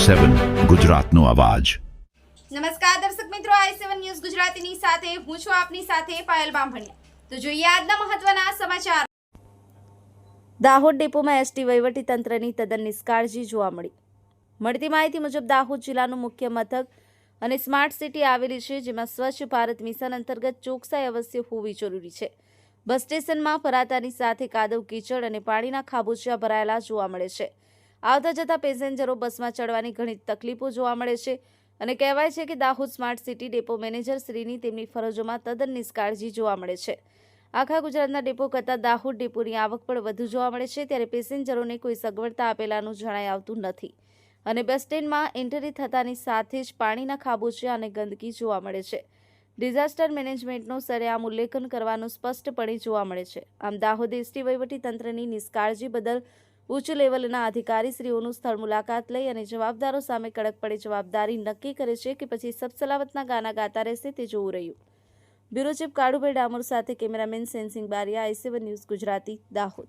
i7 ગુજરાતનો અવાજ। નમસ્કાર દર્શક મિત્રો, i7 ન્યૂઝ ગુજરાતીની સાથે હું છું આપની સાથે પાયલ બામભણિયા। તો જોઈએ આજના મહત્વના સમાચાર। દાહોદ ડેપોમાં એસટી વહીવટીતંત્રની તદ્દન નિષ્કાળજી જોવા મળતી માહિતી મુજબ દાહોદ જિલ્લાનું મુખ્ય મથક અને સ્માર્ટ સિટી આવેલી છે, જેમાં સ્વચ્છ ભારત મિશન અંતર્ગત ચોકસાઈ અવશ્ય હોવી જરૂરી છે। બસ સ્ટેશનમાં ફરાતાની સાથે કાદવ કીચડ અને પાણીના ખાબોચિયા ભરાયેલા જોવા મળે છે। આવતા જતા પેસેન્જરો બસમાં ચડવાની ઘણી તકલીફો જોવા મળે છે અને કહેવાય છે કે Dahod smart city depot manager શ્રીની તેમની ફરજોમાં તદ્દન નિષ્કાળજી જોવા મળે છે। આખા ગુજરાતના ડેપો કરતાં દાહોદ ડેપોની આવક પણ વધુ જોવા મળે છે, ત્યારે પેસેન્જરોને કોઈ સગવડતા આપેલાનું જણાઈ આવતું નથી અને બસ સ્ટેન્ડમાં એન્ટ્રી થતાની સાથે જ પાણીના ખાબોચિયા અને ગંદકી જોવા મળે છે। ડિઝાસ્ટર મેનેજમેન્ટનો સરેઆમ ઉલ્લેખન કરવાનું સ્પષ્ટપણે જોવા મળે છે। આમ દાહોદ એસટી વહીવટીતંત્રની નિષ્કાળજી બદલ ઉચ્ચ લેવલના અધિકારીશ્રીઓનું સ્થળ મુલાકાત લઈ અને જવાબદારો સામે કડકપણે જવાબદારી નક્કી કરે છે કે પછી સબસલાવતના ગાના ગાતા રહેશે તે જોવું રહ્યું। બ્યુરો ચીફ કાળુભાઈ ડામોર સાથે cameraman sensing Bariya, i7 news Gujarati, Dahod.